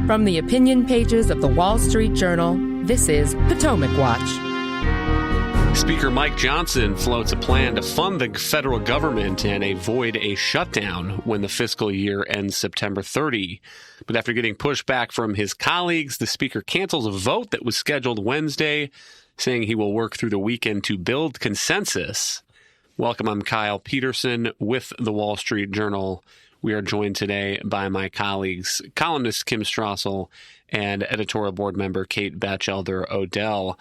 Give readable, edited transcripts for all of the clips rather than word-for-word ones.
From the opinion pages of the Wall Street Journal, this is Potomac Watch. Speaker Mike Johnson floats a plan to fund the federal government and avoid a shutdown when the fiscal year ends September 30. But after getting pushback from his colleagues, the speaker cancels a vote that was scheduled Wednesday, saying he will work through the weekend to build consensus. Welcome, I'm Kyle Peterson with the Wall Street Journal. We are joined today by my colleagues, columnist Kim Strassel and editorial board member Kate Batchelder-Odell.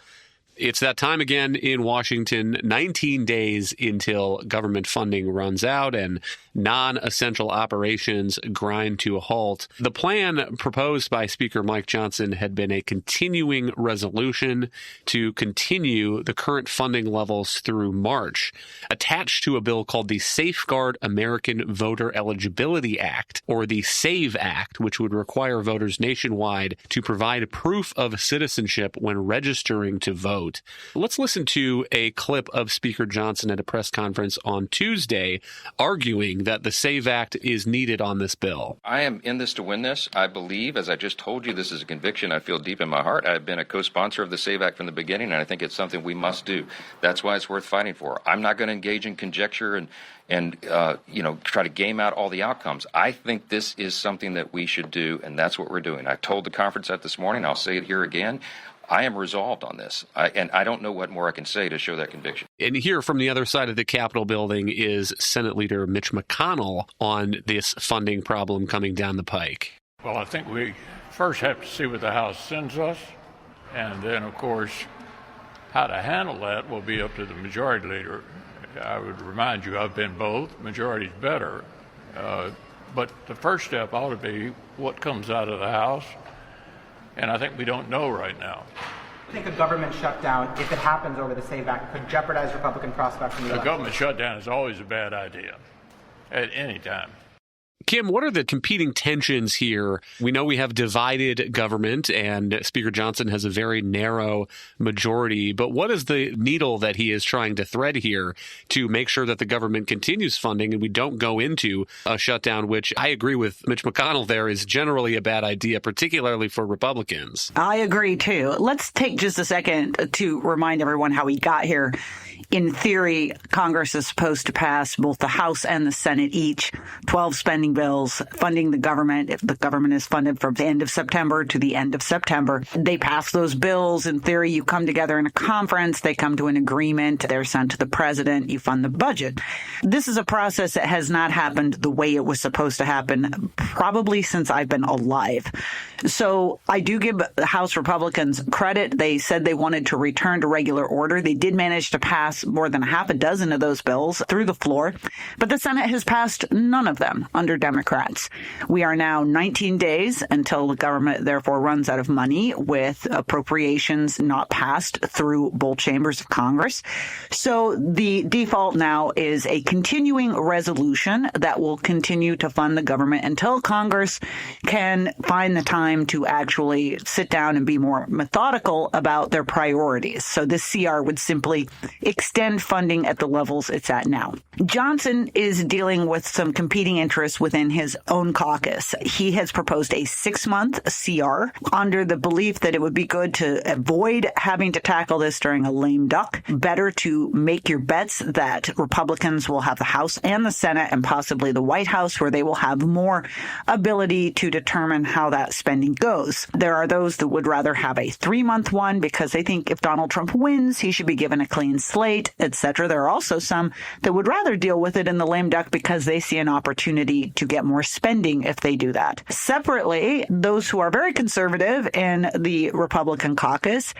It's that time again in Washington, 19 days until government funding runs out and non-essential operations grind to a halt. The plan proposed by Speaker Mike Johnson had been a continuing resolution to continue the current funding levels through March, attached to a bill called the Safeguard American Voter Eligibility Act, or the SAVE Act, which would require voters nationwide to provide proof of citizenship when registering to vote. Let's listen to a clip of Speaker Johnson at a press conference on Tuesday arguing that the SAVE Act is needed on this bill. I am in this to win this. I believe, as I just told you, this is a conviction I feel deep in my heart. I've been a co-sponsor of the SAVE Act from the beginning, and I think it's something we must do. That's why it's worth fighting for. I'm not going to engage in conjecture and try to game out all the outcomes. I think this is something that we should do, and that's what we're doing. I told the conference that this morning. I'll say it here again. I am resolved on this, and I don't know what more I can say to show that conviction. And here from the other side of the Capitol building is Senate Leader Mitch McConnell on this funding problem coming down the pike. Well, I think we first have to see what the House sends us, and then, of course, how to handle that will be up to the majority leader. I would remind you, I've been both. Majority's better. But the first step ought to be what comes out of the House. And I think we don't know right now. I think a government shutdown, if it happens over the SAVE Act, could jeopardize Republican prospects in the election. A government shutdown is always a bad idea at any time. Kim, what are the competing tensions here? We know we have divided government, and Speaker Johnson has a very narrow majority. But what is the needle that he is trying to thread here to make sure that the government continues funding and we don't go into a shutdown, which I agree with Mitch McConnell there is generally a bad idea, particularly for Republicans? I agree, too. Let's take just a second to remind everyone how we got here. In theory, Congress is supposed to pass, both the House and the Senate each, 12 spending bills funding the government. If the government is funded from the end of September to the end of September, they pass those bills. In theory, you come together in a conference, they come to an agreement, they're sent to the president, you fund the budget. This is a process that has not happened the way it was supposed to happen, probably since I've been alive. So I do give the House Republicans credit. They said they wanted to return to regular order. They did manage to pass more than a half a dozen of those bills through the floor, but the Senate has passed none of them under Democrats. We are now 19 days until the government therefore runs out of money, with appropriations not passed through both chambers of Congress. So the default now is a continuing resolution that will continue to fund the government until Congress can find the time to actually sit down and be more methodical about their priorities. So this CR would simply extend funding at the levels it's at now. Johnson is dealing with some competing interests within his own caucus. He has proposed a 6-month CR under the belief that it would be good to avoid having to tackle this during a lame duck. Better to make your bets that Republicans will have the House and the Senate and possibly the White House, where they will have more ability to determine how that spending goes. There are those that would rather have a 3-month one because they think if Donald Trump wins, he should be given a clean slate, etc. There are also some that would rather deal with it in the lame duck because they see an opportunity to get more spending if they do that. Separately, those who are very conservative in the Republican caucus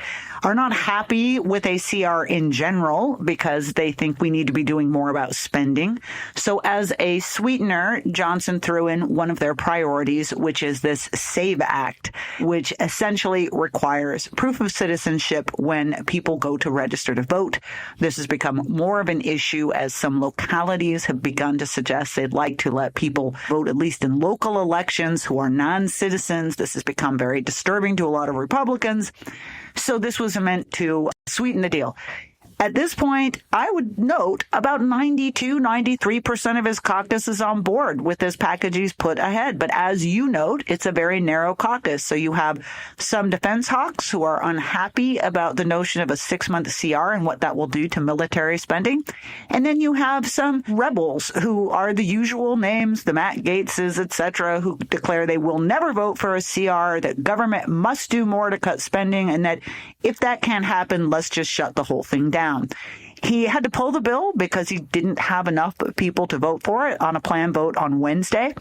are not happy with a CR in general because they think we need to be doing more about spending. So as a sweetener, Johnson threw in one of their priorities, which is this SAVE Act, which essentially requires proof of citizenship when people go to register to vote. This has become more of an issue as some localities have begun to suggest they'd like to let people vote, at least in local elections, who are non-citizens. This has become very disturbing to a lot of Republicans. So this was meant to sweeten the deal. At this point, I would note about 92-93% of his caucus is on board with this package he's put ahead. But as you note, it's a very narrow caucus. So you have some defense hawks who are unhappy about the notion of a 6-month CR and what that will do to military spending. And then you have some rebels who are the usual names, the Matt Gaetzes, etc., who declare they will never vote for a CR, that government must do more to cut spending, and that if that can't happen, let's just shut the whole thing down. He had to pull the bill because he didn't have enough people to vote for it on a planned vote on Wednesday.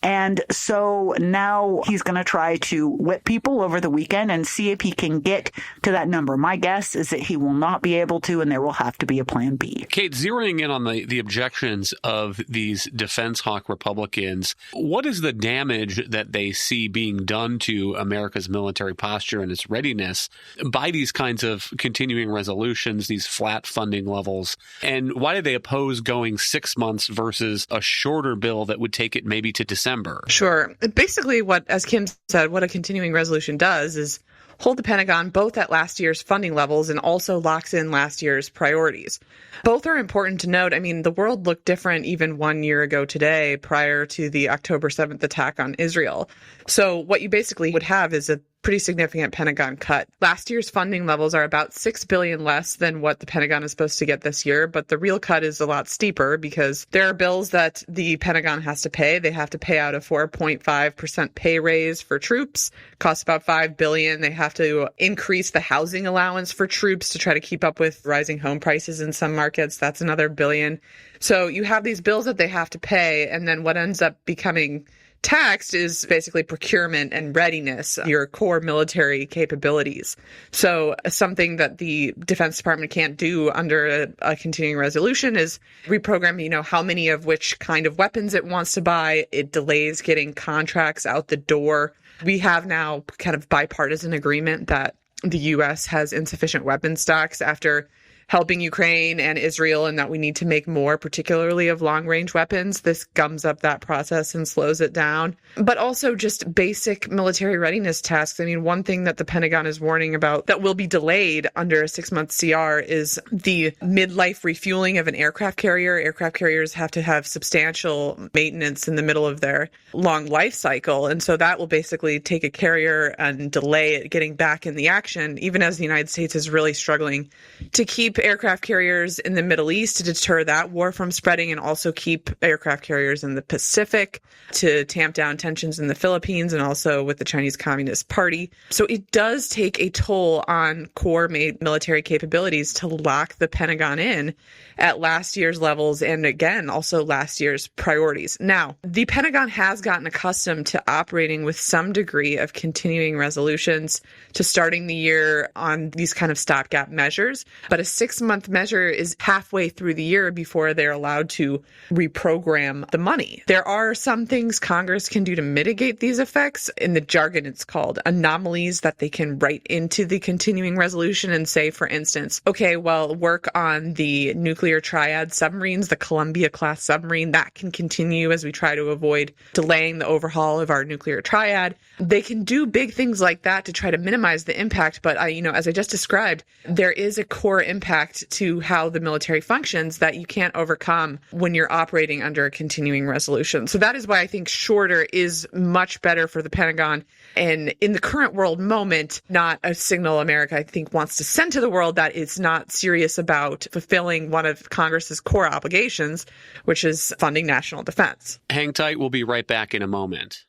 And so now he's going to try to whip people over the weekend and see if he can get to that number. My guess is that he will not be able to, and there will have to be a plan B. Kate, zeroing in on the objections of these defense hawk Republicans, what is the damage that they see being done to America's military posture and its readiness by these kinds of continuing resolutions, these flat funding levels? And why do they oppose going 6 months versus a shorter bill that would take it maybe to December? Sure. Basically, as Kim said, what a continuing resolution does is hold the Pentagon both at last year's funding levels and also locks in last year's priorities. Both are important to note. I mean, the world looked different even 1 year ago today prior to the October 7th attack on Israel. So what you basically would have is a pretty significant Pentagon cut. Last year's funding levels are about $6 billion less than what the Pentagon is supposed to get this year, but the real cut is a lot steeper because there are bills that the Pentagon has to pay. They have to pay out a 4.5% pay raise for troops, costs about $5 billion. They have to increase the housing allowance for troops to try to keep up with rising home prices in some markets. That's another $1 billion. So you have these bills that they have to pay, and then what ends up becoming taxed is basically procurement and readiness, your core military capabilities. So something that the Defense Department can't do under a continuing resolution is reprogram, how many of which kind of weapons it wants to buy. It delays getting contracts out the door. We have now kind of bipartisan agreement that the U.S. has insufficient weapon stocks after helping Ukraine and Israel, and that we need to make more, particularly of long-range weapons. This gums up that process and slows it down. But also just basic military readiness tasks. I mean, one thing that the Pentagon is warning about that will be delayed under a 6-month CR is the midlife refueling of an aircraft carrier. Aircraft carriers have to have substantial maintenance in the middle of their long life cycle. And so that will basically take a carrier and delay it getting back in the action, even as the United States is really struggling to keep aircraft carriers in the Middle East to deter that war from spreading, and also keep aircraft carriers in the Pacific to tamp down tensions in the Philippines and also with the Chinese Communist Party. So it does take a toll on core military capabilities to lock the Pentagon in at last year's levels and, again, also last year's priorities. Now, the Pentagon has gotten accustomed to operating with some degree of continuing resolutions, to starting the year on these kind of stopgap measures, but a 6-month measure is halfway through the year before they're allowed to reprogram the money. There are some things Congress can do to mitigate these effects. In the jargon, it's called anomalies that they can write into the continuing resolution and say, for instance, okay, well, work on the nuclear triad submarines, the Columbia-class submarine, that can continue as we try to avoid delaying the overhaul of our nuclear triad. They can do big things like that to try to minimize the impact, but as I just described, there is a core impact to how the military functions that you can't overcome when you're operating under a continuing resolution. So that is why I think shorter is much better for the Pentagon. And in the current world moment, not a signal America, I think, wants to send to the world that it's not serious about fulfilling one of Congress's core obligations, which is funding national defense. Hang tight. We'll be right back in a moment.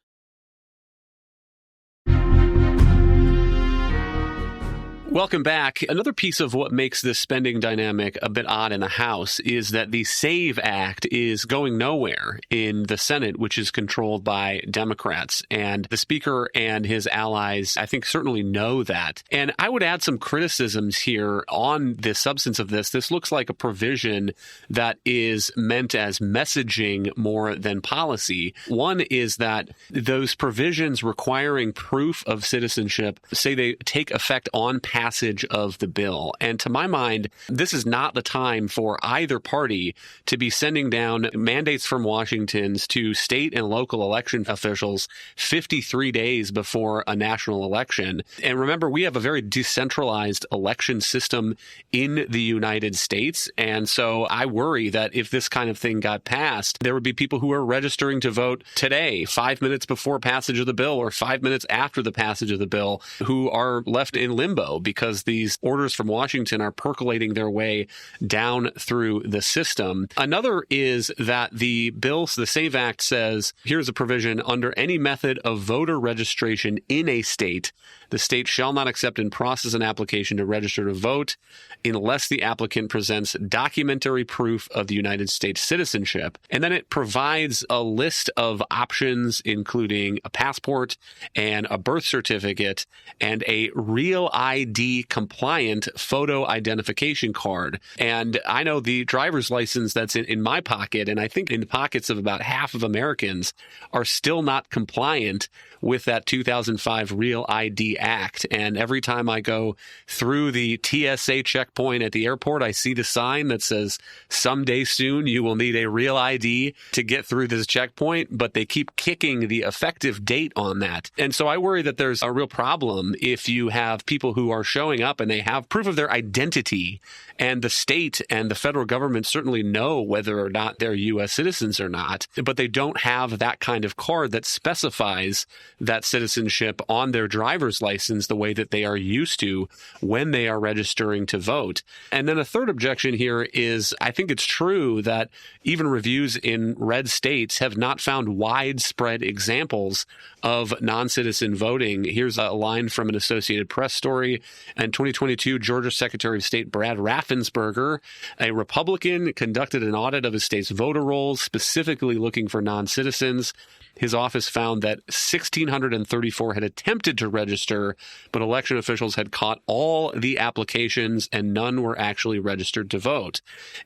Welcome back. Another piece of what makes this spending dynamic a bit odd in the House is that the SAVE Act is going nowhere in the Senate, which is controlled by Democrats. And the Speaker and his allies, I think, certainly know that. And I would add some criticisms here on the substance of this. This looks like a provision that is meant as messaging more than policy. One is that those provisions requiring proof of citizenship, say they take effect on passage passage of the bill. And to my mind, this is not the time for either party to be sending down mandates from Washington to state and local election officials 53 days before a national election. And remember, we have a very decentralized election system in the United States. And so I worry that if this kind of thing got passed, there would be people who are registering to vote today, 5 minutes before passage of the bill or 5 minutes after the passage of the bill, who are left in limbo because these orders from Washington are percolating their way down through the system. Another is that the bill, the SAVE Act, says, here's a provision: under any method of voter registration in a state, the state shall not accept and process an application to register to vote unless the applicant presents documentary proof of the United States citizenship. And then it provides a list of options, including a passport and a birth certificate and a Real ID compliant photo identification card. And I know the driver's license that's in my pocket, and I think in the pockets of about half of Americans, are still not compliant with that 2005 Real ID Act. And every time I go through the TSA checkpoint at the airport, I see the sign that says, someday soon you will need a Real ID to get through this checkpoint, but they keep kicking the effective date on that. And so I worry that there's a real problem if you have people who are showing up and they have proof of their identity, and the state and the federal government certainly know whether or not they're U.S. citizens or not, but they don't have that kind of card that specifies that citizenship on their driver's license the way that they are used to when they are registering to vote. And then a third objection here is, I think it's true that even reviews in red states have not found widespread examples of non-citizen voting. Here's a line from an Associated Press story. In 2022, Georgia Secretary of State Brad Raffensperger, a Republican, conducted an audit of his state's voter rolls, specifically looking for non-citizens. His office found that 1,634 had attempted to register, but election officials had caught all the applications and none were actually registered to vote.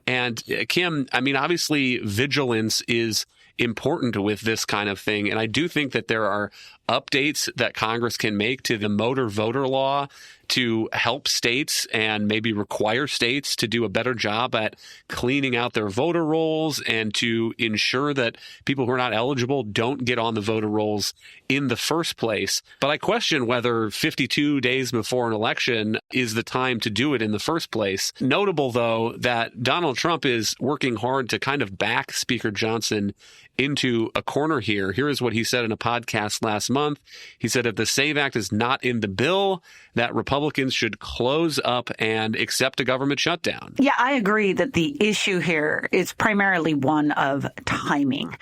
And Kim, I mean, obviously vigilance is important with this kind of thing. And I do think that there are updates that Congress can make to the motor voter law to help states and maybe require states to do a better job at cleaning out their voter rolls and to ensure that people who are not eligible don't get on the voter rolls in the first place. But I question whether 52 days before an election is the time to do it in the first place. Notable, though, that Donald Trump is working hard to kind of back Speaker Johnson into a corner here. Here is what he said in a podcast last month. He said, if the SAVE Act is not in the bill, that Republicans should close up and accept a government shutdown. Yeah, I agree that the issue here is primarily one of timing.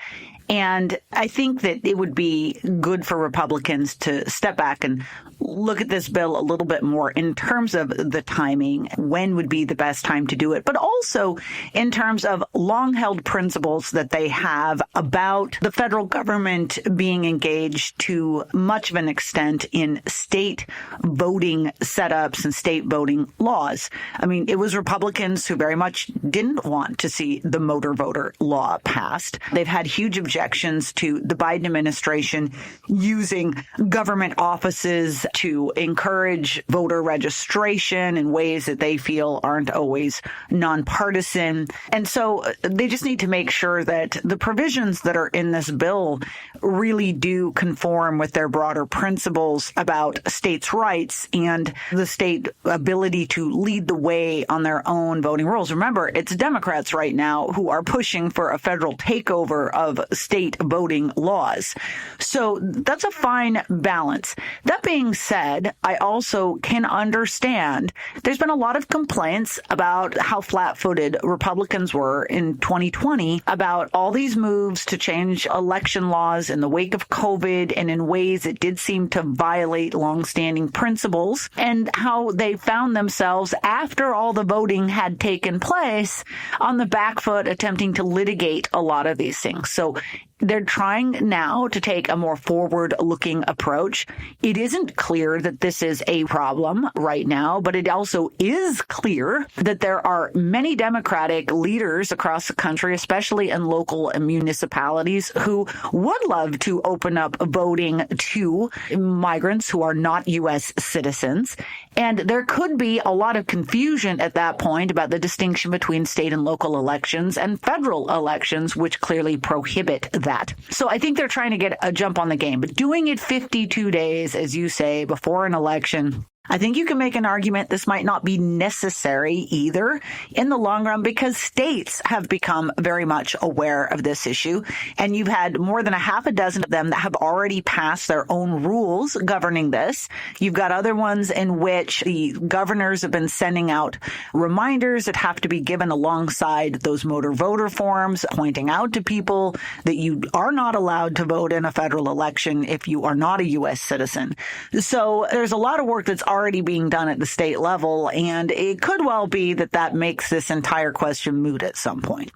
And I think that it would be good for Republicans to step back and look at this bill a little bit more in terms of the timing, when would be the best time to do it, but also in terms of long-held principles that they have about the federal government being engaged to much of an extent in state voting setups and state voting laws. I mean, it was Republicans who very much didn't want to see the motor voter law passed. They've had huge objections to the Biden administration using government offices to encourage voter registration in ways that they feel aren't always nonpartisan. And so they just need to make sure that the provisions that are in this bill really do conform with their broader principles about states' rights and the state ability to lead the way on their own voting rules. Remember, it's Democrats right now who are pushing for a federal takeover of state voting laws. So that's a fine balance. That being said, I also can understand there's been a lot of complaints about how flat-footed Republicans were in 2020 about all these moves to change election laws in the wake of COVID and in ways that did seem to violate longstanding principles, and how they found themselves, after all the voting had taken place, on the back foot attempting to litigate a lot of these things. So They're trying now to take a more forward-looking approach. It isn't clear that this is a problem right now, but it also is clear that there are many Democratic leaders across the country, especially in local municipalities, who would love to open up voting to migrants who are not U.S. citizens. And there could be a lot of confusion at that point about the distinction between state and local elections and federal elections, which clearly prohibit that. So I think they're trying to get a jump on the game. But doing it 52 days, as you say, before an election, I think you can make an argument this might not be necessary either in the long run, because states have become very much aware of this issue. And you've had more than a half a dozen of them that have already passed their own rules governing this. You've got other ones in which the governors have been sending out reminders that have to be given alongside those motor voter forms, pointing out to people that you are not allowed to vote in a federal election if you are not a U.S. citizen. So there's a lot of work that's already being done at the state level, and it could well be that that makes this entire question moot at some point.